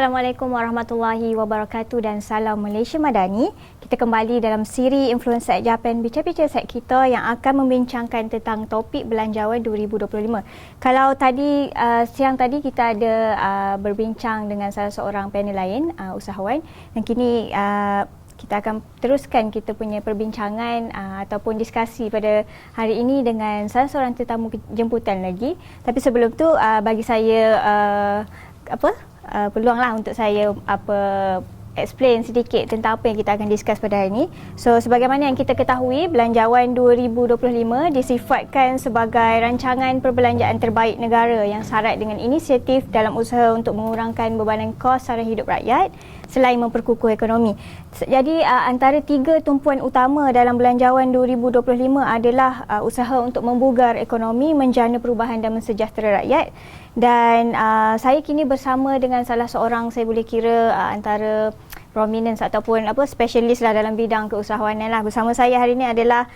Assalamualaikum warahmatullahi wabarakatuh dan salam Malaysia Madani. Kita kembali dalam siri Influencer at Japan, bincang-bincang set kita yang akan membincangkan tentang topik belanjawan 2025. Kalau tadi siang tadi kita ada berbincang dengan salah seorang panel lain, usahawan, dan kini kita akan teruskan kita punya perbincangan ataupun diskusi pada hari ini dengan salah seorang tetamu jemputan lagi. Tapi sebelum tu bagi saya peluanglah untuk saya explain sedikit tentang apa yang kita akan discuss pada hari ini. So sebagaimana yang kita ketahui, belanjawan 2025 disifatkan sebagai rancangan perbelanjaan terbaik negara yang syarat dengan inisiatif dalam usaha untuk mengurangkan bebanan kos sara hidup rakyat selain memperkukuh ekonomi. Jadi antara tiga tumpuan utama dalam belanjawan 2025 adalah usaha untuk membugar ekonomi, menjana perubahan dan mensejahtera rakyat. Dan saya kini bersama dengan salah seorang, saya boleh kira antara prominence ataupun specialist lah dalam bidang keusahawanan lah. Bersama saya hari ini adalah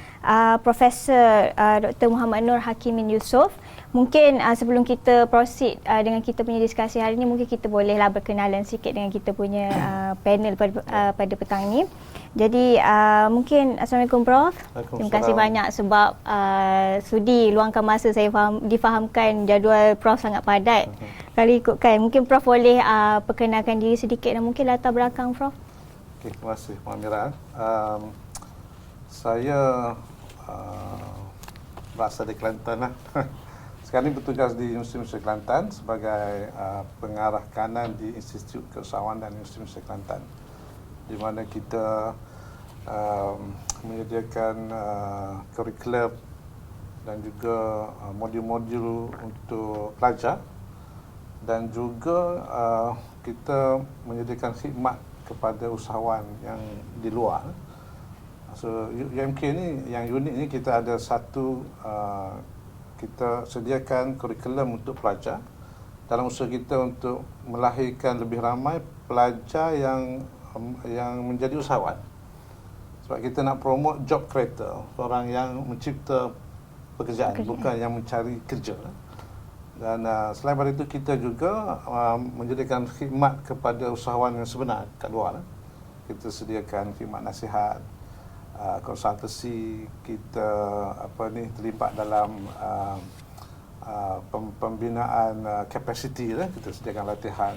Profesor Dr. Muhammad Nur Hakimin Yusof. Mungkin sebelum kita proceed dengan kita punya diskusi hari ini, mungkin kita bolehlah berkenalan sikit dengan kita punya panel pada petang ini. Jadi mungkin Assalamualaikum Prof. Terima kasih banyak sebab sudi luangkan masa. Saya difahamkan jadual Prof sangat padat. Kalau ikutkan, mungkin Prof boleh perkenalkan diri sedikit dan mungkin latar belakang Prof. Okay, terima kasih Puan Mira. Saya berasal dari Kelantan lah. Sekarang ini bertugas di Universiti Kelantan sebagai pengarah kanan di Institut Keusahawanan Universiti Kelantan, di mana kita menyediakan kurikulum dan juga modul-modul untuk pelajar, dan juga kita menyediakan khidmat kepada usahawan yang di luar. So UMK ni yang unik ni, kita ada satu kita sediakan kurikulum untuk pelajar dalam usaha kita untuk melahirkan lebih ramai pelajar yang menjadi usahawan. Sebab kita nak promote job creator, orang yang mencipta pekerjaan, bukan yang mencari kerja. Dan selain daripada itu, kita juga menjadikan khidmat kepada usahawan yang sebenar kat luar. Kita sediakan khidmat nasihat, konsultasi, kita terlibat dalam pembinaan kapasiti, kita sediakan latihan.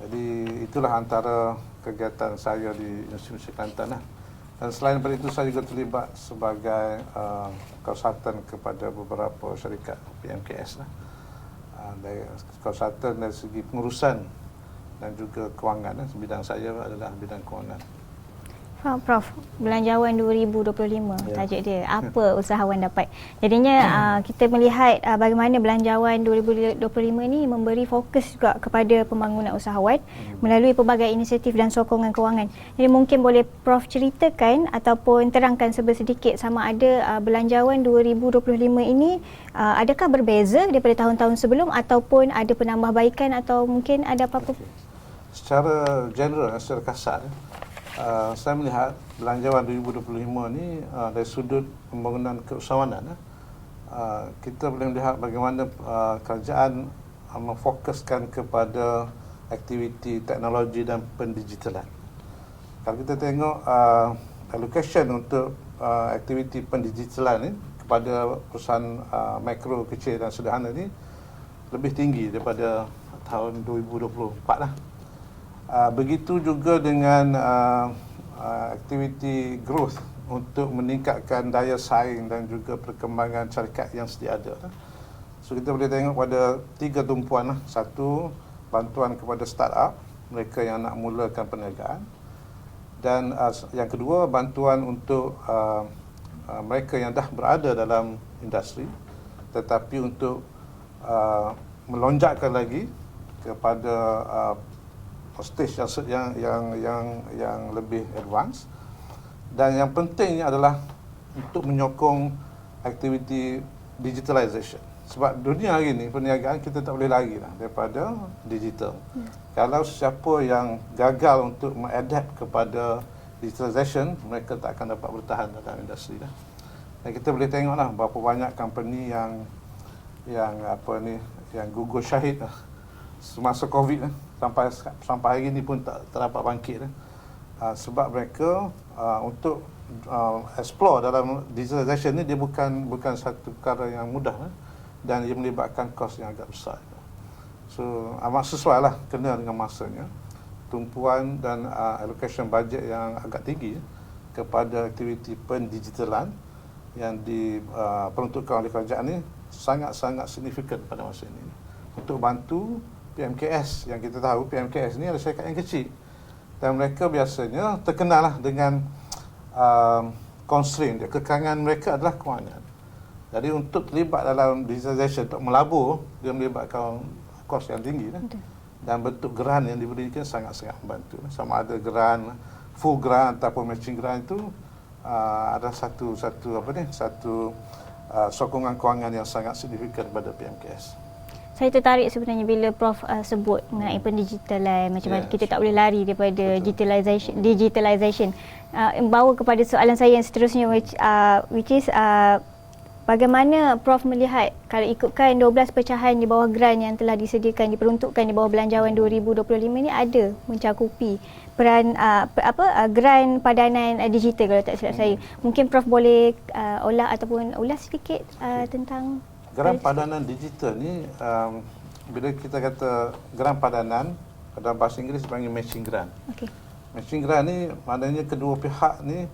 Jadi itulah antara kegiatan saya di Universiti Kelantan lah. Dan selain daripada itu, saya juga terlibat sebagai konsultan kepada beberapa syarikat PMKS lah. Dari konsultan dari segi pengurusan dan juga kewangan. Bidang saya adalah bidang kewangan. Prof, belanjawan 2025 tajuk dia, apa usahawan dapat. Jadinya kita melihat bagaimana belanjawan 2025 ni memberi fokus juga kepada pembangunan usahawan melalui pelbagai inisiatif dan sokongan kewangan. Jadi mungkin boleh Prof ceritakan ataupun terangkan sedikit sama ada belanjawan 2025 ini adakah berbeza daripada tahun-tahun sebelum ataupun ada penambahbaikan atau mungkin ada apa-apa? Secara general, secara kasar, saya melihat belanjawan 2025 ni dari sudut pembangunan keusahawanan, kita boleh melihat bagaimana kerajaan memfokuskan kepada aktiviti teknologi dan pendigitalan. Kalau kita tengok allocation untuk aktiviti pendigitalan ni kepada perusahaan mikro, kecil dan sederhana ni lebih tinggi daripada tahun 2024 lah. Begitu juga dengan aktiviti growth untuk meningkatkan daya saing dan juga perkembangan syarikat yang sedia ada. So kita boleh tengok pada tiga tumpuan lah. Satu, bantuan kepada startup, mereka yang nak mulakan perniagaan. Dan yang kedua, bantuan untuk mereka yang dah berada dalam industri tetapi untuk melonjakkan lagi kepada stage yang lebih advance. Dan yang pentingnya adalah untuk menyokong aktiviti digitalization. Sebab dunia hari ini, perniagaan kita tak boleh lari lah daripada digital. Kalau siapa yang gagal untuk mengadapt kepada digitalization, mereka tak akan dapat bertahan dalam industri lah. Dan kita boleh tengoklah berapa banyak company yang gugur syahid lah semasa COVID lah. sampai hari ini pun tak dapat bangkit. Sebab mereka untuk explore dalam digitalisation ni dia bukan satu perkara yang mudah dan ia melibatkan kos yang agak besar. So amat sesuai lah, kena dengan masanya. Tumpuan dan allocation budget yang agak tinggi kepada aktiviti pendigitalan yang diperuntukkan oleh kerajaan ni sangat-sangat signifikan pada masa ini untuk bantu PMKS. Yang kita tahu PMKS ni adalah syarikat yang kecil dan mereka biasanya terkenal lah dengan constraint dia, kekangan mereka adalah kewangan. Jadi untuk terlibat dalam digitalisation, untuk melabur, dia melibatkan kos yang tinggi dan bentuk grant yang diberikan sangat-sangat membantu. Sama ada grant, full grant ataupun matching grant itu ada satu sokongan kewangan yang sangat signifikan pada PMKS. Saya tertarik sebenarnya bila Prof sebut mengenai pendigitalan, macam mana kita tak boleh lari daripada digitalisation. Membawa kepada soalan saya yang seterusnya, which is bagaimana Prof melihat kalau ikutkan 12 pecahan di bawah grant yang telah disediakan, diperuntukkan di bawah Belanjawan 2025 ni ada mencakupi peran grant padanan digital kalau tak silap saya. Mungkin Prof boleh ulas sedikit tentang grant padanan digital ni, bila kita kata grant padanan, dalam bahasa Inggeris dipanggil matching grant. Okay. Matching grant ni maknanya kedua pihak ni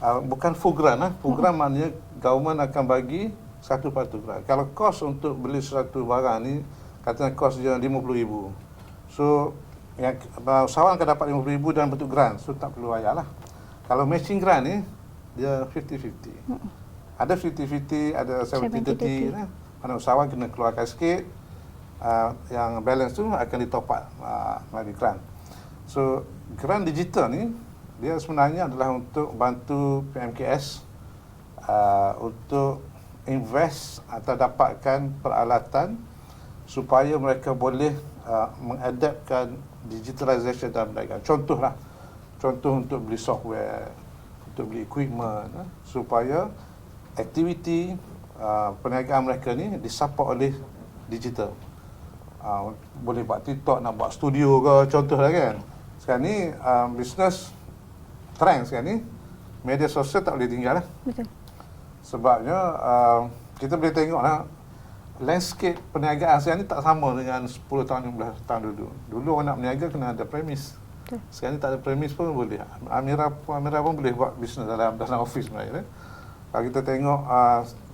bukan full grant. Full grant maknanya government akan bagi 1/4 grant. Kalau kos untuk beli satu barang ni, katakan kos dia RM50,000. So, yang usahawan akan dapat RM50,000 dalam bentuk grant. So, tak perlu bayar lah. Kalau matching grant ni, dia 50-50. Ada 50-50, ada 70-30. Mana usahawan kena keluarkan sikit, yang balance tu akan ditop up melalui grant. So, grant digital ni, dia sebenarnya adalah untuk bantu PMKS untuk invest atau dapatkan peralatan supaya mereka boleh mengadaptkan digitalisation dalam perniagaan. Contoh untuk beli software, untuk beli equipment, supaya aktiviti perniagaan mereka ni disupport oleh digital. Boleh buat TikTok, nak buat studio ke, contoh lah kan. Sekarang ni bisnes trend sekarang ni, media sosial tak boleh tinggal lah. Betul. Sebabnya kita boleh tengok lah, landscape perniagaan sekarang ni tak sama dengan 10 tahun, 15 tahun dulu. Dulu orang nak berniaga kena ada premis. Betul. Sekarang ni tak ada premis pun boleh. Amira pun boleh buat bisnes dalam office mereka. Kalau kita tengok,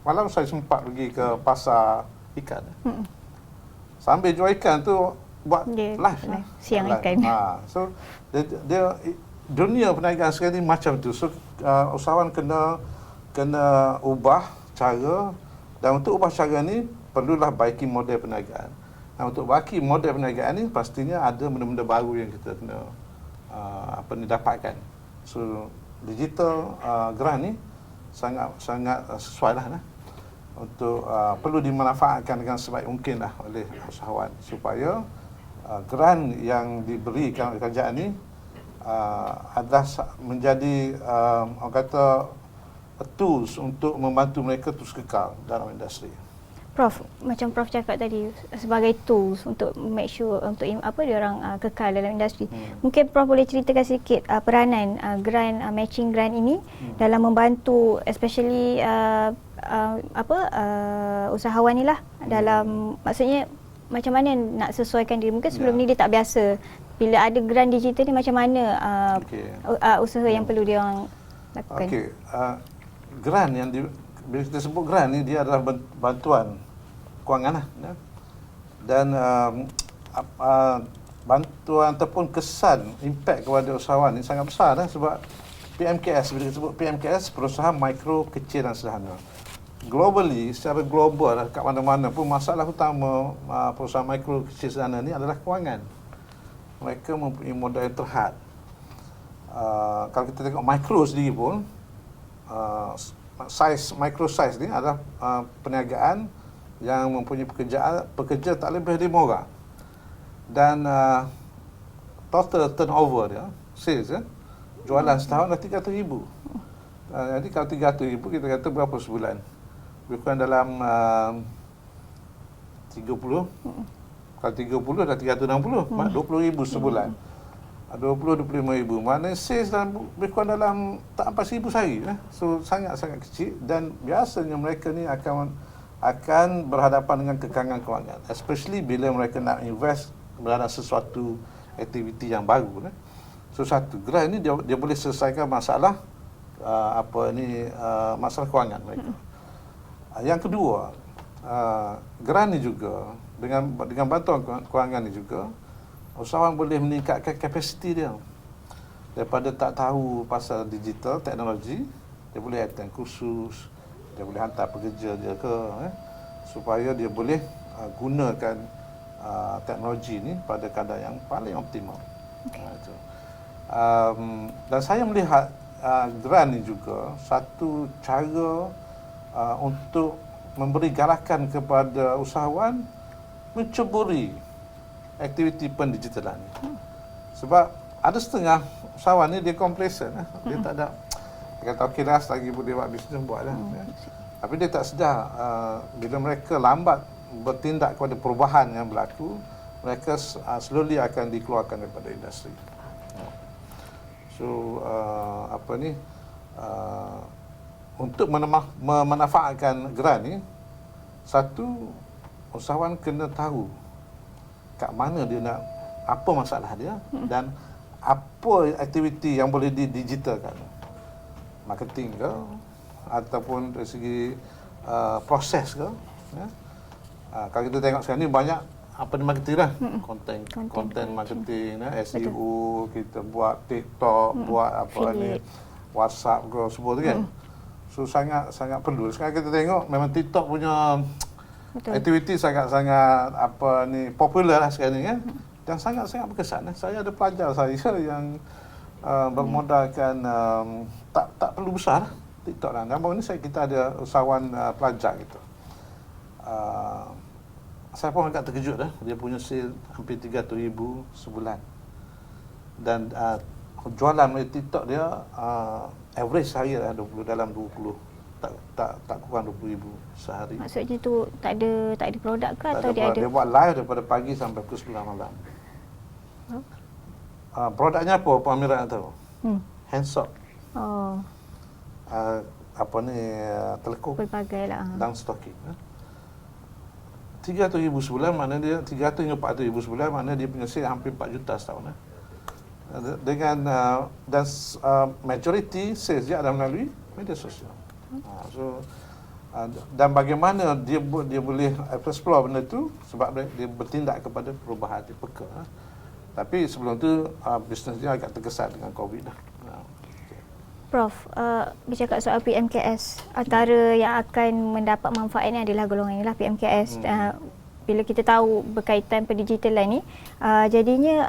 malam saya sempat pergi ke pasar ikan. Sambil jual ikan tu buat live siang live. Ikan. So dia dunia perniagaan sekarang ni macam tu. So usahawan kena ubah cara, dan untuk ubah cara ni perlulah baiki model perniagaan. Dan untuk baiki model perniagaan ni pastinya ada benda-benda baru yang kita kena dapatkan. So digital grant ni sangat sesuai lah untuk perlu dimanfaatkan dengan sebaik mungkin lah oleh usahawan supaya grant yang diberikan oleh kerajaan ni adalah menjadi orang kata tools untuk membantu mereka terus kekal dalam industri. Prof, macam Prof cakap tadi, sebagai tools untuk make sure untuk dia orang kekal dalam industri. Mungkin Prof boleh ceritakan sedikit peranan grant matching grant ini dalam membantu especially usahawan ni lah dalam, maksudnya macam mana nak sesuaikan diri. Mungkin sebelum ni dia tak biasa. Bila ada grant digital ni, macam mana usaha yang perlu dia orang lakukan? Grant yang bila kita sebut grant ni, dia adalah bantuan kewangan lah. Dan bantuan ataupun kesan, impact kepada usahawan ni sangat besar sebab PMKS, bila kita sebut PMKS, perusahaan mikro, kecil dan sederhana. Globally, secara global, kat mana-mana pun masalah utama perusahaan mikro, kecil, sederhana ni adalah kewangan. Mereka mempunyai modal yang terhad. Kalau kita tengok mikro sendiri pun, micro size ni adalah perniagaan yang mempunyai pekerja tak lebih 5 orang. Dan total turnover dia, sales jualan setahun dah 300,000. Jadi kalau 300,000 kita kata berapa sebulan? Lebih kurang dalam 30 Kalau 30 dah 360, 20,000 sebulan. 20-25,000. Mana sales dalam lebih kurang dalam tak 4,000 sehari. So sangat-sangat kecil dan biasanya mereka ni akan berhadapan dengan kekangan kewangan. Especially bila mereka nak invest dalam sesuatu aktiviti yang baru. So satu, grant ni dia boleh selesaikan masalah masalah kewangan mereka. Yang kedua, grant ni juga dengan bantuan kewangan ni juga usahawan boleh meningkatkan kapasiti dia. Daripada tak tahu pasal digital, teknologi, dia boleh attend kursus, dia boleh hantar pekerja dia supaya dia boleh gunakan teknologi ni pada kadar yang paling optimal. Dan saya melihat grant ni juga satu cara untuk memberi garakan kepada usahawan menceburi aktiviti pendigitalan. Sebab ada setengah usahawan ni dia complacent. Dia tak ada, dia kata okey dah, lagi boleh buat bisnes, buat dah. Tapi dia tak sedar bila mereka lambat bertindak kepada perubahan yang berlaku, mereka slowly akan dikeluarkan daripada industri. So untuk memanfaatkan grant ni, satu, usahawan kena tahu kat mana dia nak, apa masalah dia dan apa aktiviti yang boleh didigitalkan. Marketing ke ataupun dari segi proses ke. Kalau kita tengok sekarang ni banyak marketing lah. Content marketing, SEO, kita buat TikTok, buat WhatsApp ke semua tu kan. So sangat perlu. Sekarang kita tengok memang TikTok punya aktiviti sangat-sangat popular lah sekarang ni kan. Dan sangat-sangat berkesan. Saya ada pelajar saya yang bermodalkan tak perlu besar TikTok lah. Dan baru ni kita ada usahawan pelajar gitu. Saya pun agak terkejut dah. Dia punya sale hampir 300,000 sebulan. Dan jualan melalui TikTok dia average sehari lah dalam 20. Tak kurang 20,000 sehari. Maksudnya tu tak ada produk ke atau dia ada? Dia buat live daripada pagi sampai pukul 9 malam. Produknya apa? Pak Amira nak tahu? Handsock. Telekuk. Pelbagai lah. Down stocking. 300,000 sebulan, mana dia 300 hingga 400,000 sebulan, mana dia punya sale hampir 4 juta setahun. Dengan dan majority sales dia adalah melalui media sosial. Dan bagaimana dia boleh explore benda tu, sebab dia bertindak kepada perubahan, dia peka. Tapi sebelum tu bisnes dia agak terkesan dengan COVID dah. Prof, bercakap soal PMKS, antara yang akan mendapat manfaat ni adalah golongan inilah PMKS. Bila kita tahu berkaitan pendigitalan ni, jadinya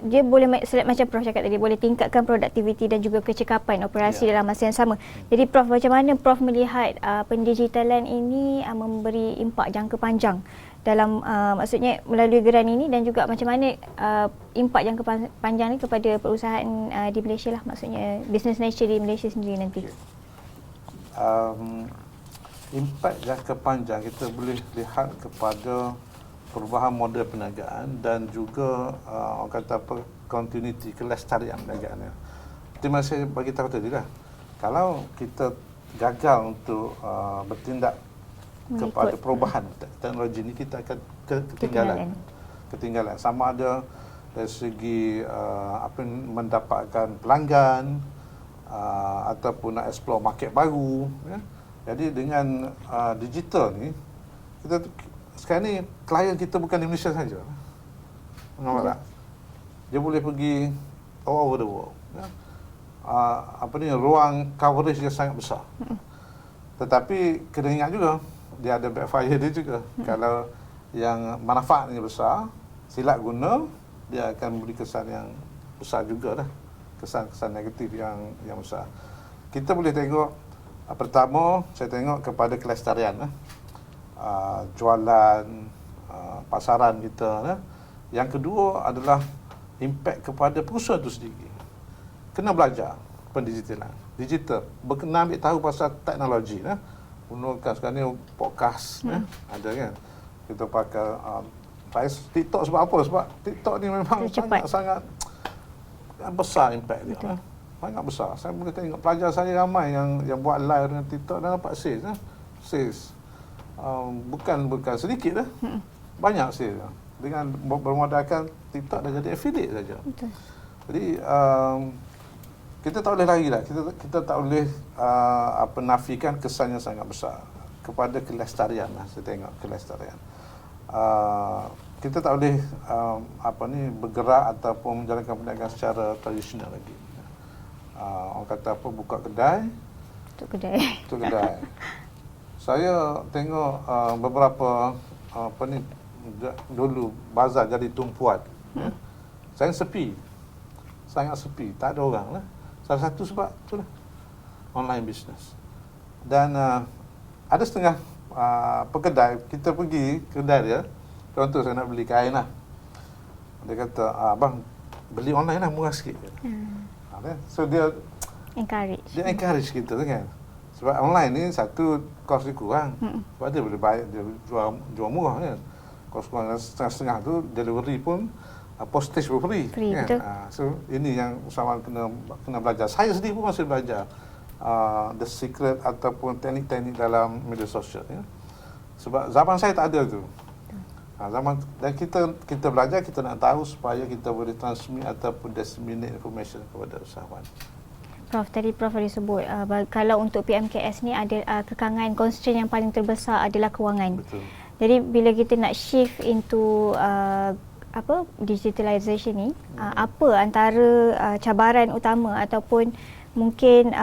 dia boleh macam Prof cakap tadi, boleh tingkatkan produktiviti dan juga kecekapan operasi dalam masa yang sama. Jadi Prof, macam mana Prof melihat pendigitalan ini memberi impak jangka panjang dalam maksudnya melalui grant ini, dan juga macam mana impak jangka panjang ni kepada perusahaan di Malaysia lah, maksudnya business nature di Malaysia sendiri nanti. Impak jangka panjang kita boleh lihat kepada perubahan model perniagaan dan juga orang kata continuity, kelestarian perniagaan. Seperti mana saya bagi tahu tadi lah, kalau kita gagal untuk bertindak kepada perubahan teknologi ini, kita akan ketinggalan. Sama ada dari segi mendapatkan pelanggan ataupun nak explore market baru. Jadi dengan digital ni, kita sekarang ni klien kita bukan di Malaysia saja. Nampak tak? Dia boleh pergi all over the world. Ruang coverage dia sangat besar. Tetapi kena ingat juga, dia ada backfire dia juga. Kalau yang manfaatnya besar, silap guna, dia akan memberi kesan yang besar juga dah. Kesan-kesan negatif yang besar. Kita boleh tengok, pertama saya tengok kepada kelestarian. Jualan, pasaran kita. Yang kedua adalah impak kepada perusahaan itu sendiri. Kena belajar pendigitalan. Digital, kena ambil tahu pasal teknologi. Gunakan sekarang ni podcast, ada kan? Kita pakai Saya TikTok sebab apa? Sebab TikTok ni memang sangat besar impact dia. Sangat besar. Saya boleh tengok pelajar saya ramai yang buat live dengan TikTok dan dapat sales. Sales. Bukan sedikit dah. Banyak sales. Dengan bermodalkan TikTok dah jadi affiliate saja. Betul. Jadi kita tak boleh lari lah. Kita tak boleh nafikan kesan yang sangat besar kepada kelestarian lah. Saya tengok kelestarian. Kita tak boleh bergerak ataupun menjalankan perniagaan secara tradisional lagi. Orang kata apa, buka kedai. Tutup kedai. Saya tengok beberapa dulu bazar jadi tumpuan. Sangat sepi. Tak ada orang lah. Salah satu sebab itulah online business. Dan ada setengah pekedai, kita pergi kedai dia, contoh saya nak beli kain lah. Dia kata, abang beli online lah, murah sikit. So dia encourage kita kan. Sebab online ni satu kos dia kurang. Sebab dia boleh bayar, dia jual murah kan. Kos kurang setengah-setengah tu, delivery pun postage pun free kan? So ini yang usahawan kena belajar. Saya sendiri pun masih belajar the secret ataupun teknik-teknik dalam media sosial ya. Sebab zaman saya tak ada tu. Dan kita belajar, kita nak tahu supaya kita boleh transmit ataupun disseminate information kepada usahawan. Prof, tadi Prof ada sebut kalau untuk PMKS ni ada kekangan, constraint yang paling terbesar adalah kewangan. Betul. Jadi bila kita nak shift into digitalization ni, apa antara cabaran utama ataupun mungkin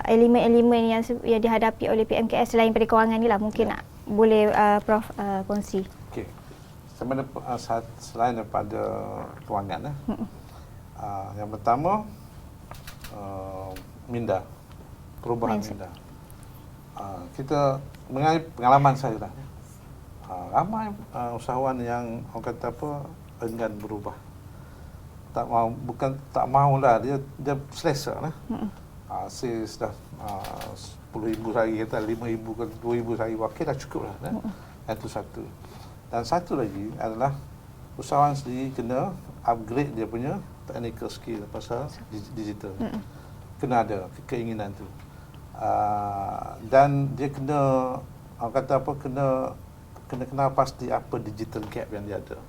elemen-elemen yang dihadapi oleh PMKS selain pada kewangan ni lah, mungkin boleh Prof kongsi. Okey. Selain daripada kewangan yang pertama minda, perubahan minda. Kita mengenai pengalaman saya lah. Ramai usahawan yang orang kata enggan berubah. Bukan tak mahulah, dia selesa lah. Sales dah 10,000 sehari, kata 5,000 ke 2,000 sehari, okey dah cukup lah. Itu satu. Dan satu lagi adalah usahawan sendiri kena upgrade dia punya technical skill pasal digital. Kena ada keinginan tu. Dan dia kena, orang kata kena kenal pasti apa digital gap yang dia ada.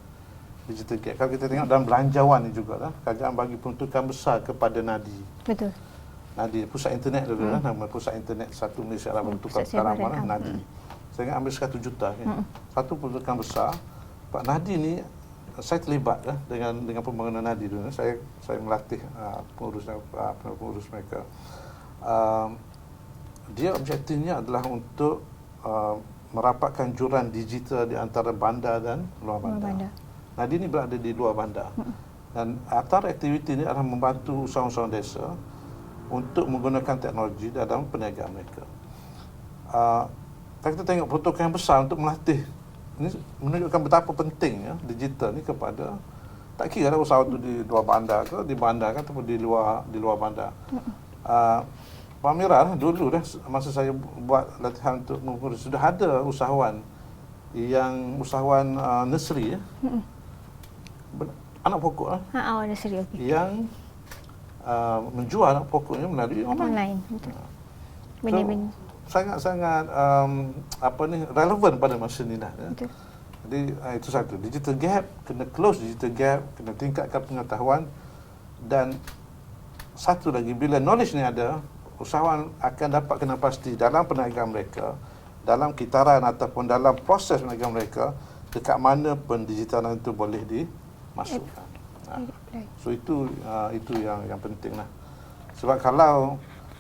Digital gap. Kalau kita tengok dalam belanjawan ni jugalah, kerajaan bagi peruntukan besar kepada NADI. Betul. NADI, pusat internet dulu lah, nama pusat internet satu Malaysia lah, bertukar sekarang mana NADI. Saya ingat ambil 100 juta kan. Satu peruntukan besar. Pak NADI ni saya terlibat lah dengan pembangunan NADI dulu. Saya melatih pengurus mereka. Dia objektifnya adalah untuk merapatkan juran digital di antara bandar dan luar bandar. NADI ini berada di luar bandar. Dan antara aktiviti ini adalah membantu usahawan-usahawan desa untuk menggunakan teknologi dalam perniagaan mereka. Kita tengok peruntukan yang besar untuk melatih. Ini menunjukkan betapa pentingnya digital ni kepada, tak kira lah usahawan itu di luar bandar ke, di bandar ke, ataupun di luar bandar. Pak Mira dulu masa saya buat latihan untuk mengurus, sudah ada usahawan nursery anak pokok nursery, yang menjual anak pokoknya melalui online. Sangat-sangat relevan pada masa ni dah. Jadi itu satu, digital gap, kena close digital gap, kena tingkatkan pengetahuan. Dan satu lagi, bila knowledge ni ada, usahawan akan dapat kena pasti dalam perniagaan mereka, dalam kitaran ataupun dalam proses perniagaan mereka, dekat mana pendigitalan itu boleh dimasukkan. So itu yang penting lah. Sebab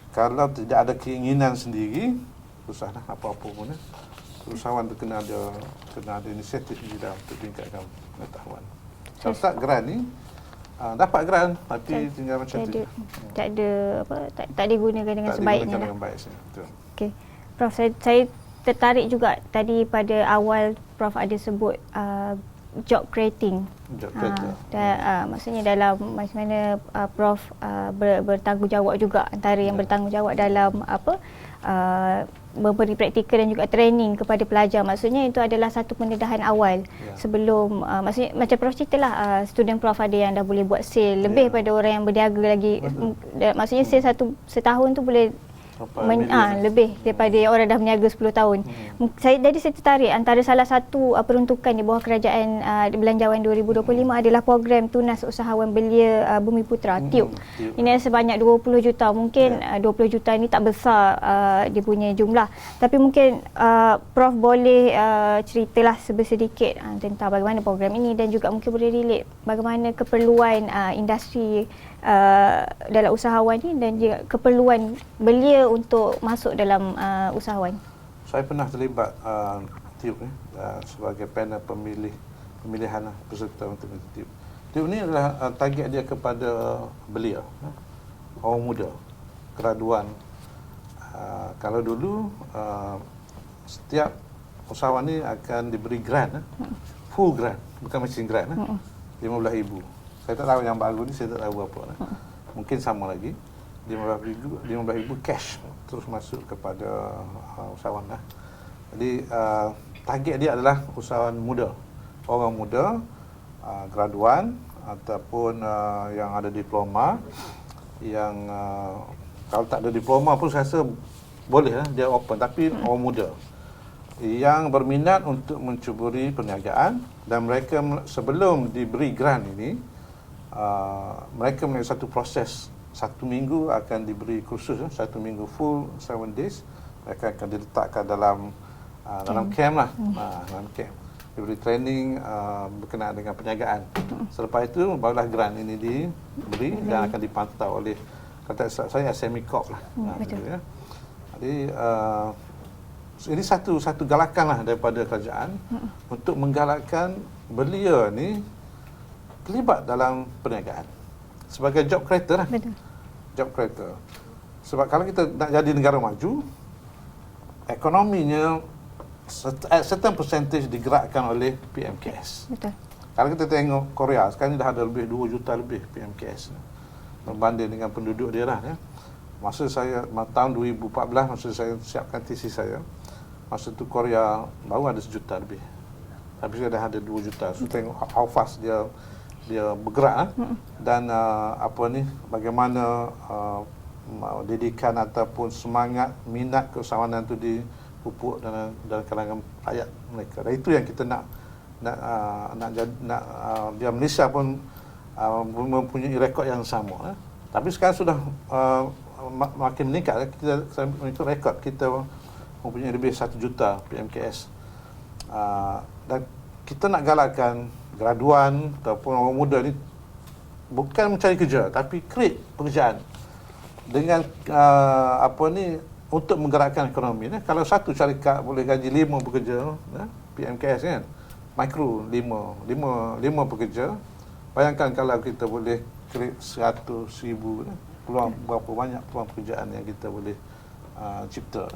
kalau tidak ada keinginan sendiri, susahlah apa-apa pun. Usahawan tu kena ada inisiatif sendiri untuk tingkatkan pengetahuan. Kalau tak grant ni, dapat grant, tapi tinggal macam tu. Tak digunakan dengan sebaiknya lah. Okey. Prof, saya tertarik juga tadi pada awal Prof ada sebut job creating. Job creator. Maksudnya dalam macam mana Prof bertanggungjawab juga, antara yang bertanggungjawab dalam memberi praktikal dan juga training kepada pelajar. Maksudnya itu adalah satu pendedahan awal sebelum maksudnya macam Prof ceritalah, student Prof ada yang dah boleh buat sale lebih pada orang yang berniaga lagi. Maksudnya sale setahun tu boleh lebih daripada orang dah berniaga 10 tahun. Jadi saya tertarik, antara salah satu peruntukan di bawah kerajaan Belanjawan 2025 adalah program Tunas Usahawan Belia Bumiputra, TUB. Ini sebanyak 20 juta. Mungkin 20 juta ini tak besar dia punya jumlah, tapi mungkin Prof boleh ceritalah sedikit tentang bagaimana program ini, dan juga mungkin boleh relate bagaimana keperluan industri dalam usahawan ni dan juga keperluan belia untuk masuk dalam usahawan. Saya pernah terlibat TUB sebagai panel pemilihan peserta untuk TUB. TUB ni adalah target dia kepada belia, orang muda, graduan. Kalau dulu setiap usahawan ni akan diberi grant, full grant, bukan macam grant, RM15,000. Saya tak tahu yang baru ni, saya tak tahu berapa. Mungkin sama lagi. RM15,000 cash terus masuk kepada usahawan. Jadi target dia adalah usahawan muda, orang muda, graduan ataupun yang ada diploma, yang kalau tak ada diploma pun saya rasa boleh dia open, tapi orang muda yang berminat untuk mencuburi perniagaan, dan mereka sebelum diberi grant ini mereka melalui satu proses. 1 minggu akan diberi kursus, 1 minggu full 7 days. Mereka akan diletakkan dalam camp lah, dalam camp. Diberi training berkenaan dengan perniagaan. Selepas itu barulah grant ini diberi dan akan dipantau oleh, kata saya, SME Corp lah. Betul. Gitu, ya. Jadi ini satu galakan lah daripada kerajaan untuk menggalakkan belia ni terlibat dalam perniagaan sebagai job creator lah. Betul. Job creator. Sebab kalau kita nak jadi negara maju, ekonominya certain percentage digerakkan oleh PMKS. Betul. Kalau kita tengok Korea, sekarang ni dah ada lebih 2 juta lebih PMKS berbanding dengan penduduk dia lah. Masa saya tahun 2014, masa saya siapkan tesis saya, masa tu Korea baru ada 1 juta lebih, tapi saya dah ada 2 juta. So tengok how fast dia bergerak, dan bagaimana didikan ataupun semangat minat keusahawanan itu dipupuk dalam kalangan rakyat mereka. Dan itu yang kita nak biar Malaysia pun mempunyai rekod yang sama. Tapi sekarang sudah makin meningkat. Kita mengikut rekod, kita mempunyai lebih 1 juta PMKS. Dan kita nak galakkan graduan ataupun orang muda ni bukan mencari kerja, tapi create pekerjaan dengan untuk menggerakkan ekonomi. Kalau satu syarikat boleh gaji 5 pekerja, PMKS kan, mikro 5 pekerja. Bayangkan kalau kita boleh create 100,000, peluang berapa banyak peluang pekerjaan yang kita boleh cipta.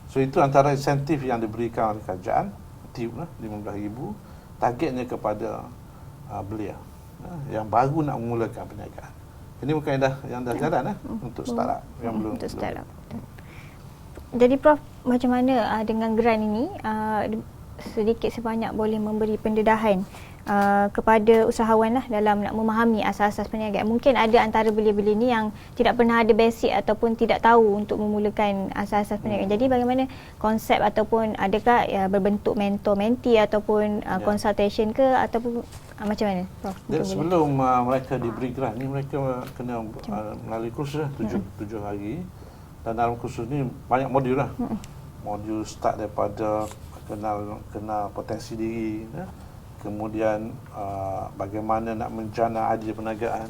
So itu antara insentif yang diberikan oleh kerajaan, TUB RM15,000, targetnya kepada belia yang baru nak memulakan perniagaan. Ini bukan yang dah jalan untuk startup yang belum. Untuk startup. Jadi Prof, macam mana dengan grant ini sedikit sebanyak boleh memberi pendedahan kepada usahawan lah dalam nak memahami asas-asas perniagaan? Mungkin ada antara belia-belia ni yang tidak pernah ada basic ataupun tidak tahu untuk memulakan asas-asas perniagaan. Jadi bagaimana konsep, ataupun adakah berbentuk mentor-mentee ataupun consultation ke, ataupun macam mana Prof? Sebelum mereka diberi grant ni, mereka kena melalui kursus 7 hari, dan dalam kursus ni banyak modul lah. Modul start daripada kenal potensi diri, kemudian bagaimana nak menjana idea perniagaan,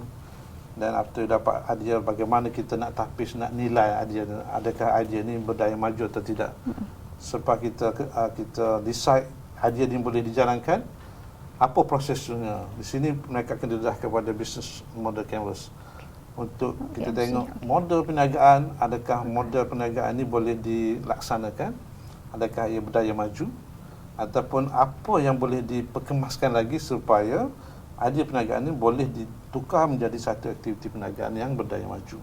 dan after dapat idea, bagaimana kita nak tapis, nak nilai idea, adakah idea ni berdaya maju atau tidak. Sebab kita decide idea ni boleh dijalankan, apa prosesnya. Di sini mereka akan didedah kepada business model canvas untuk kita tengok model perniagaan, adakah model perniagaan ni boleh dilaksanakan, adakah ia berdaya maju. ataupun apa yang boleh diperkemaskan lagi supaya idea perniagaan ini boleh ditukar menjadi satu aktiviti perniagaan yang berdaya maju.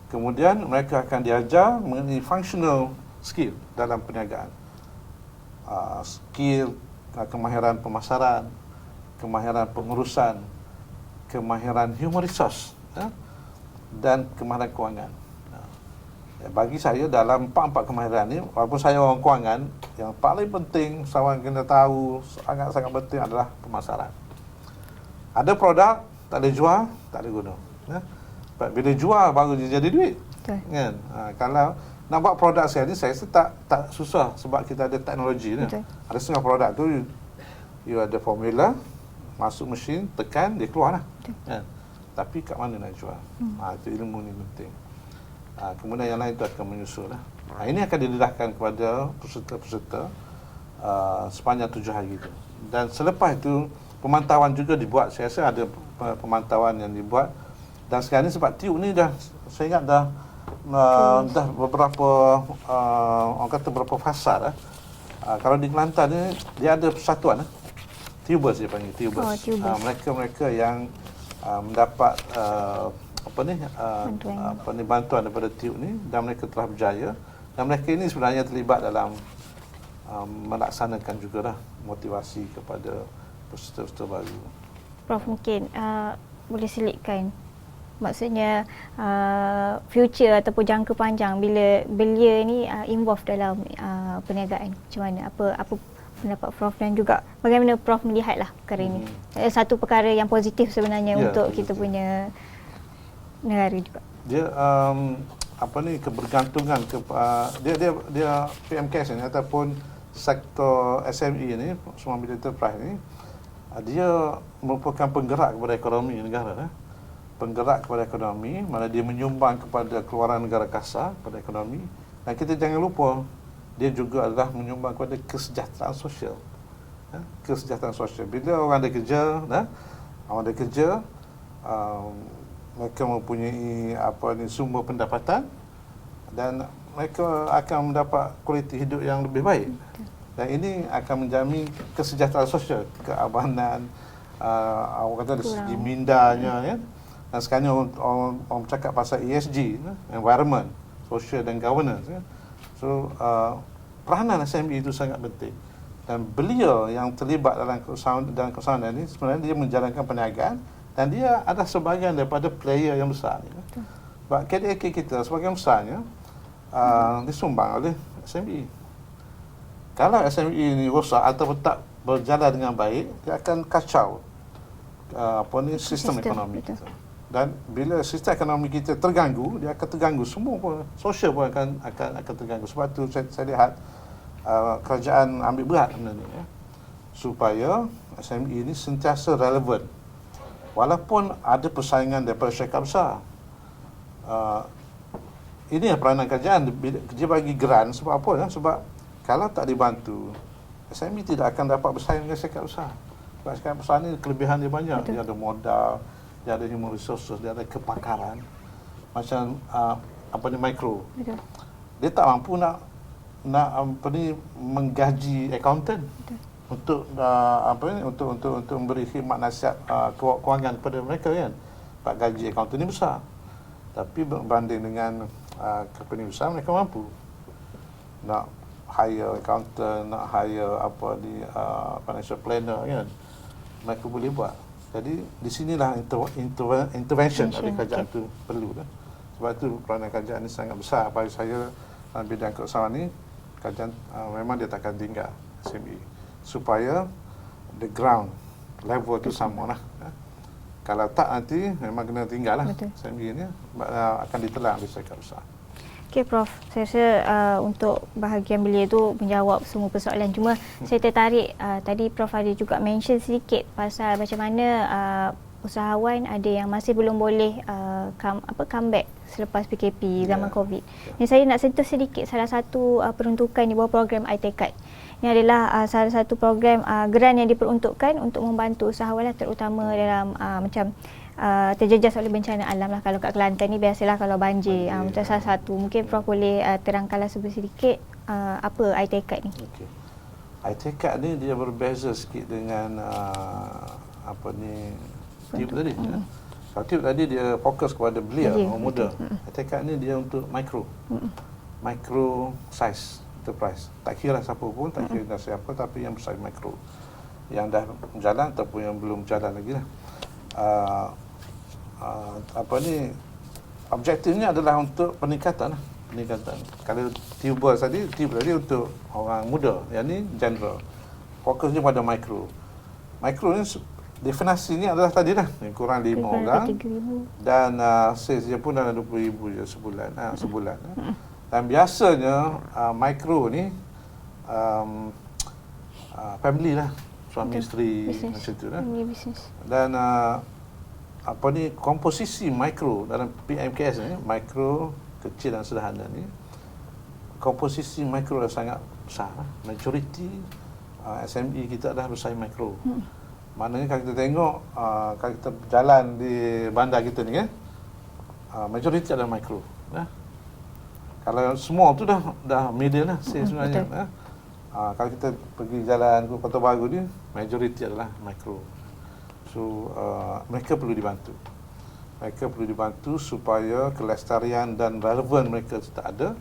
Kemudian mereka akan diajar mengenai functional skill dalam perniagaan. Skill, kemahiran pemasaran, kemahiran pengurusan, kemahiran human resource, dan kemahiran kewangan. Bagi saya dalam empat kemahiran ini, walaupun saya orang kewangan, yang paling penting usahawan kena tahu sangat-sangat penting adalah pemasaran. Ada produk, tak boleh jual, tak boleh guna. Bila jual baru dia jadi duit. Kan? Kalau nak buat produk sekarang ni, saya rasa tak susah sebab kita ada teknologi ni. Ada setengah produk tu, you ada formula, masuk mesin, tekan, dia keluar lah. Kan? Tapi kat mana nak jual? Itu ilmu ni penting. Kemudian yang lain itu akan menyusul lah. Ini akan didedahkan kepada peserta-peserta sepanjang 7 hari itu. Dan selepas itu, pemantauan juga dibuat. Saya rasa ada pemantauan yang dibuat. Dan sekarang ni sebab TIUP ni dah, saya ingat dah beberapa, orang kata beberapa fasa lah. Kalau di Kelantan ni, dia ada persatuan lah. Tubers dia panggil, Tubers. Mereka-mereka yang mendapat bantuan daripada TIUP ni, dan mereka telah berjaya, dan mereka ini sebenarnya terlibat dalam melaksanakan jugalah motivasi kepada peserta-peserta baru. Prof, mungkin boleh selitkan, maksudnya future ataupun jangka panjang bila belia ni involve dalam perniagaan, macam mana, apa pendapat Prof, dan juga bagaimana Prof melihatlah perkara ini. Satu perkara yang positif sebenarnya untuk kita punya negara juga. Dia kebergantungan dia PMKS ni ataupun sektor SME ni, Small Medium Enterprise ni, dia merupakan penggerak kepada ekonomi negara. Penggerak kepada ekonomi, mana dia menyumbang kepada keluaran negara kasar pada ekonomi, dan kita jangan lupa dia juga adalah menyumbang kepada kesejahteraan sosial. Kesejahteraan sosial. Bila orang ada kerja, mereka mempunyai sumber pendapatan, dan mereka akan mendapat kualiti hidup yang lebih baik. Dan ini akan menjamin kesejahteraan sosial, keamanan, orang kata dari segi mindanya, kan. Dan sekarang orang bercakap pasal ESG, environment, social dan governance, kan. So peranan SME itu sangat penting. Dan beliau yang terlibat dalam keusahawan ini sebenarnya dia menjalankan perniagaan, dan dia adalah sebahagian daripada player yang besar ni. Sebab KDAK kita sebahagian besarnya disumbang oleh SME. Kalau SME ini rosak atau tak berjalan dengan baik, dia akan kacau sistem ekonomi kita. Dan bila sistem ekonomi kita terganggu, dia akan terganggu, semua pun, sosial pun akan terganggu. Sebab tu saya lihat kerajaan ambil berat benda ni, supaya SME ini sentiasa relevan. Walaupun ada persaingan daripada syarikat besar. Ini peranan kerajaan, dia bagi grant sebab apa? Sebab kalau tak dibantu, SME tidak akan dapat bersaing dengan syarikat besar. Sebab syarikat besar ni kelebihan dia banyak. Betul. Dia ada modal, dia ada human resources, dia ada kepakaran. Macam mikro. Betul. Dia tak mampu nak menggaji accountant. Betul. Untuk memberi khidmat nasihat kewangan kepada mereka, kan. Pak gaji accountant ni besar. Tapi berbanding dengan company besar, mereka mampu nak hire accountant, nak hire financial planner, kan. Mereka boleh buat. Jadi di sinilah intervention dari kerajaan itu perlu, kan. Sebab itu peranan kerajaan ini sangat besar. Bagi saya dalam bidang keusahawan ni, kerajaan memang dia takkan tinggal SME, supaya the ground level tu sama lah. Kalau tak, nanti memang kena tinggal lah. SME ni akan ditelan oleh syarikat besar. Okey Prof, saya rasa untuk bahagian belia tu menjawab semua persoalan. Cuma saya tertarik, tadi Prof ada juga mention sedikit pasal macam mana usahawan ada yang masih belum boleh comeback selepas PKP zaman COVID. Ni saya nak sentuh sedikit salah satu peruntukan di bawah program iTekad. Ini adalah salah satu program grant yang diperuntukkan untuk membantu usahawan terutama dalam macam terjejas oleh bencana alam lah. Kalau kat Kelantan ni biasalah kalau banjir, macam salah satu. Mungkin Prof boleh terangkanlah sedikit apa iTekad ni. Okay. iTCAD ni dia berbeza sikit dengan tube tadi. Kalau tube tadi dia fokus kepada belia, orang muda. iTCAD ni dia untuk micro size enterprise. Tak kira siapa pun, tak kira siapa, tapi yang besar micro. Yang dah berjalan ataupun yang belum berjalan lagi lah. Objektifnya adalah untuk peningkatan. Kalau tube tadi untuk orang muda, yang ni general. Fokusnya pada micro. Micro ni definisinya adalah tadi dah, kurang 5 orang dan sales dia pun dalam 20,000 je sebulan. Dan biasanya micro ni family lah, suami isteri macam tu lah. Dan komposisi micro dalam PMKS ni, micro kecil dan sederhana ni, komposisi micro dah sangat besar. Majoriti SME kita dah bersaing micro. Maknanya kalau kita tengok, kalau kita berjalan di bandar kita ni majoriti adalah micro. Kalau semua tu dah medium lah sebenarnya. Kalau kita pergi jalan ke Kota Baru ni, majoriti adalah micro. So mereka perlu dibantu. Supaya kelestarian dan relevan mereka tetap ada.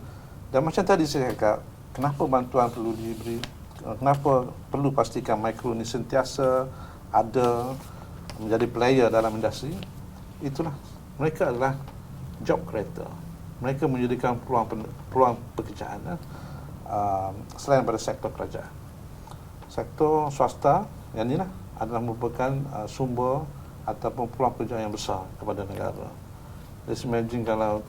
Dan macam tadi saya cakap, kenapa bantuan perlu diberi, kenapa perlu pastikan micro ni sentiasa ada, menjadi player dalam industri. Itulah, mereka adalah job creator. Mereka menyediakan peluang pekerjaan selain pada sektor kerajaan. Sektor swasta yang inilah adalah merupakan sumber ataupun peluang pekerjaan yang besar kepada negara. Just imagine kalau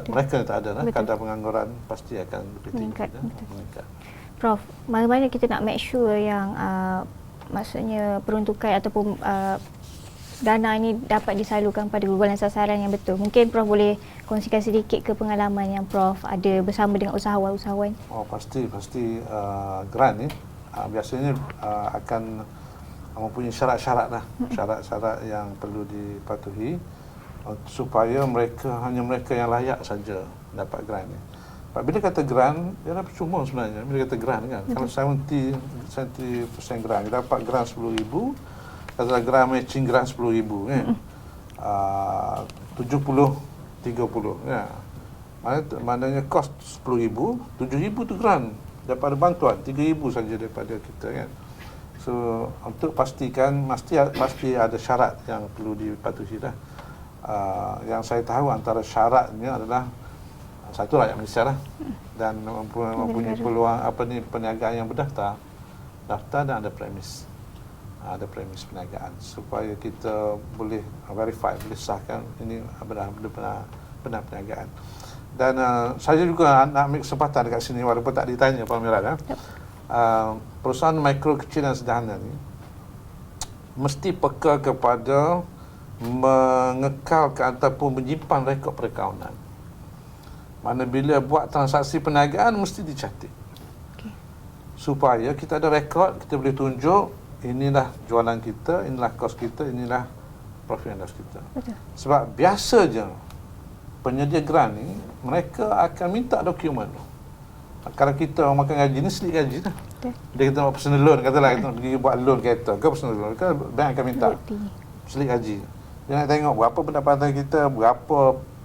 mereka tak ada, kadar pengangguran pasti akan lebih tinggi. Meningkat. Prof, bagaimana kita nak make sure yang maksudnya peruntukan ataupun dana ini dapat disalurkan pada gugulan sasaran yang betul? Mungkin Prof boleh kongsikan sedikit ke pengalaman yang Prof ada bersama dengan usahawan-usahawan. Pasti grant ni biasanya akan mempunyai syarat-syarat lah. Syarat-syarat yang perlu dipatuhi supaya hanya mereka yang layak saja dapat grant ni. Bila kata grant, dia dah percuma sebenarnya. Bila kata grant kan, kalau 70% grant, kita dapat grant 10,000, katalah grant matching grant 10,000 kan. 70-30 ya. Maknanya kos 10,000, 7,000 tu grant, daripada bantuan 3,000 saja daripada kita kan. So untuk pastikan pasti ada syarat yang perlu dipatuhi dah. Yang saya tahu antara syaratnya adalah satu, rakyat Malaysia lah, dan mempunyai peluang perniagaan yang berdaftar dan ada premis perniagaan supaya kita boleh verify, boleh sahkan ini benar perniagaan. Dan saya juga nak ambil kesempatan dekat sini walaupun tak ditanya Pak Miran. Perusahaan mikro kecil dan sederhana ni mesti peka kepada mengekalkan ataupun menyimpan rekod perakauntan. Mana bila buat transaksi perniagaan mesti dicatat. Supaya kita ada rekod, kita boleh tunjuk inilah jualan kita, inilah kos kita, inilah profit and loss kita. Betul. Sebab biasanya penyedia grant ni mereka akan minta dokumen. Kalau kita orang makan gaji ni slip gaji lah. Dia kita buat personal loan, katalah kita pergi buat loan kereta ke personal loan, ke bank akan minta slip gaji. Dia nak tengok berapa pendapatan kita, berapa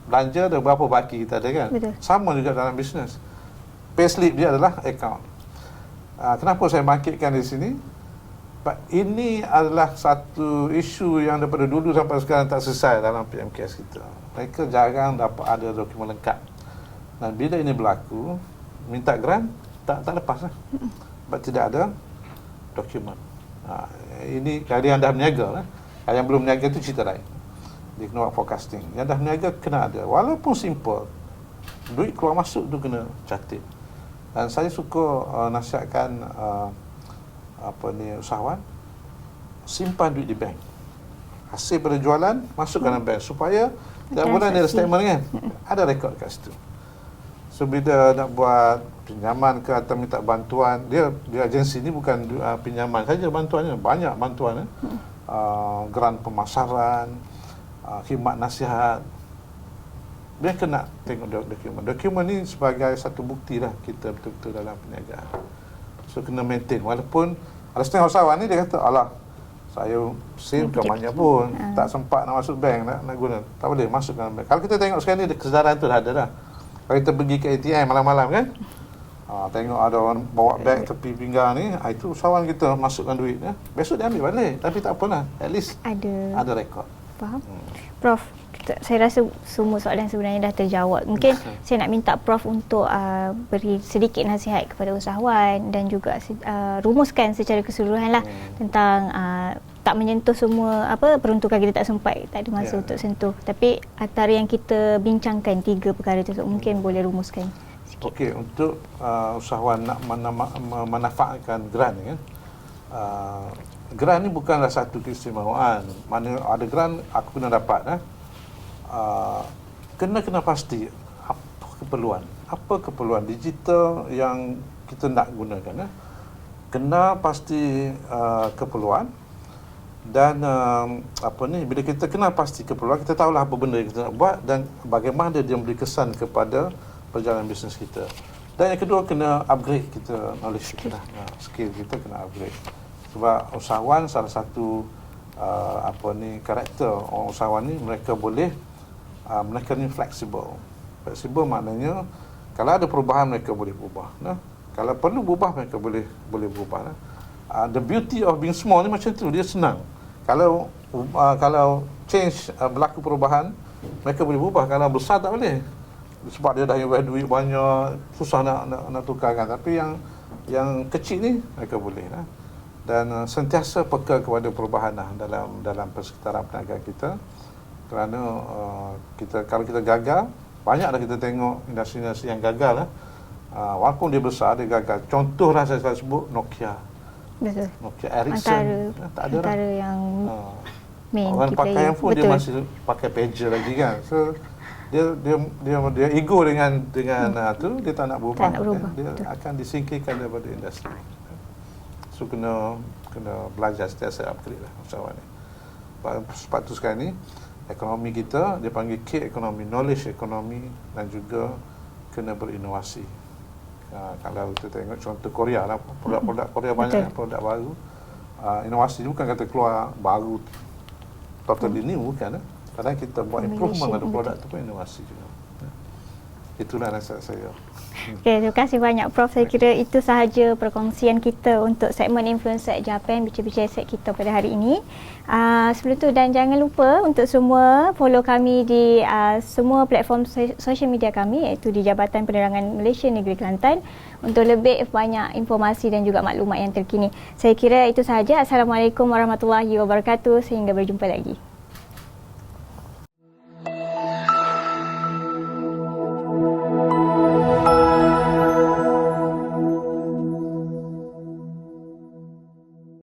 belanja dan berapa baki kita ada kan. Betul. Sama juga dalam bisnes. Payslip dia adalah account. Kenapa saya bangkitkan di sini? Ini adalah satu isu yang daripada dulu sampai sekarang tak selesai dalam PMKS kita. Mereka jarang dapat ada dokumen lengkap. Dan bila ini berlaku, minta grant tak lepas lah. Sebab tidak ada dokumen. Ini kalau yang dah berniaga lah. Kalau yang belum berniaga itu cerita lain. Dia kena buat forecasting. Yang dah berniaga kena ada. Walaupun simple, duit keluar masuk tu kena catat. Dan saya suka nasihatkan usahawan, simpan duit di bank. Hasil pada jualan masukkan dalam bank supaya tiap bulan ada statement kan. Ada rekod kat situ. So bila nak buat pinjaman ke atau minta bantuan, dia agensi ni bukan pinjaman saja bantuannya, banyak bantuan grant pemasaran, khidmat nasihat. Dia kena tengok dokumen. Dokumen ni sebagai satu bukti lah kita betul-betul dalam perniagaan. So So kena maintain. Walaupun ada setengah usahawan ni dia kata, alah, saya save bukan banyak pun, tak sempat nak masuk bank, nak guna. Tak boleh masukkan bank. Kalau kita tengok sekarang ni, kesedaran tu dah ada dah. Kalau kita pergi ke ATM malam-malam kan, tengok ada orang bawa beg tepi pinggang ni, itu usahawan kita masukkan duit. Besok dia ambil balik, tapi tak apalah. At least ada rekod. Faham? Prof, saya rasa semua soalan sebenarnya dah terjawab. Mungkin saya nak minta Prof untuk beri sedikit nasihat kepada usahawan dan juga rumuskan secara keseluruhan lah tentang tak menyentuh semua peruntukan kita tak sempat, tak ada masa untuk sentuh. Tapi antara yang kita bincangkan 3 perkara tersebut, mungkin boleh rumuskan sikit. Okey, untuk usahawan nak memanfaatkan grant ni kan. Grant ni bukanlah satu keistimewaan. Mana ada grant aku kena dapat kena pasti apa keperluan digital yang kita nak gunakan. Kena pasti keperluan dan bila kita kena pasti keperluan, kita tahulah apa benda yang kita nak buat dan bagaimana dia memberi kesan kepada perjalanan bisnes kita. Dan yang kedua, kena upgrade kita knowledge kita, skill kita kena upgrade. Sebab usahawan salah satu karakter orang usahawan ni, mereka ni fleksibel. Fleksibel maknanya kalau ada perubahan mereka boleh berubah. Kalau perlu berubah mereka boleh berubah. The beauty of being small ni macam tu, dia senang. Kalau change berlaku perubahan, mereka boleh berubah. Kalau besar tak boleh. Sebab dia dah invest duit banyak, susah nak tukarkan. Tapi yang kecil ni mereka boleh. Dan sentiasa peka kepada perubahan dalam persekitaran perniagaan kita. Kerana kalau kita gagal, banyak dah kita tengok industri-industri yang gagal walaupun dia besar, dia gagal. Contohlah saya sebut Nokia. Betul. Nokia Ericsson tak ada antara yang main orang kita pakai handphone dia masih pakai pager lagi kan. So dia ego dengan tu, dia tak nak berubah. Dia akan disingkirkan daripada industri. So kena belajar sentiasa upgrade lah usahawan ni. Sebab tu sekarang ni ekonomi kita dia panggil K ekonomi, knowledge ekonomi, dan juga kena berinovasi. Kalau kita tengok contoh Korea lah, produk-produk Korea banyak produk baru. Inovasi bukan kata keluar baru totally new, bukan. Kadang kita buat improvement pada produk tu pun inovasi juga. Itulah nasihat saya. Okay, terima kasih banyak Prof. Saya kira itu sahaja perkongsian kita untuk segmen Influencer Japan, bincang-bincang set kita pada hari ini. Sebelum tu, dan jangan lupa untuk semua follow kami di semua platform social media kami, iaitu di Jabatan Penerangan Malaysia Negeri Kelantan, untuk lebih banyak informasi dan juga maklumat yang terkini. Saya kira itu sahaja. Assalamualaikum warahmatullahi wabarakatuh. Sehingga berjumpa lagi.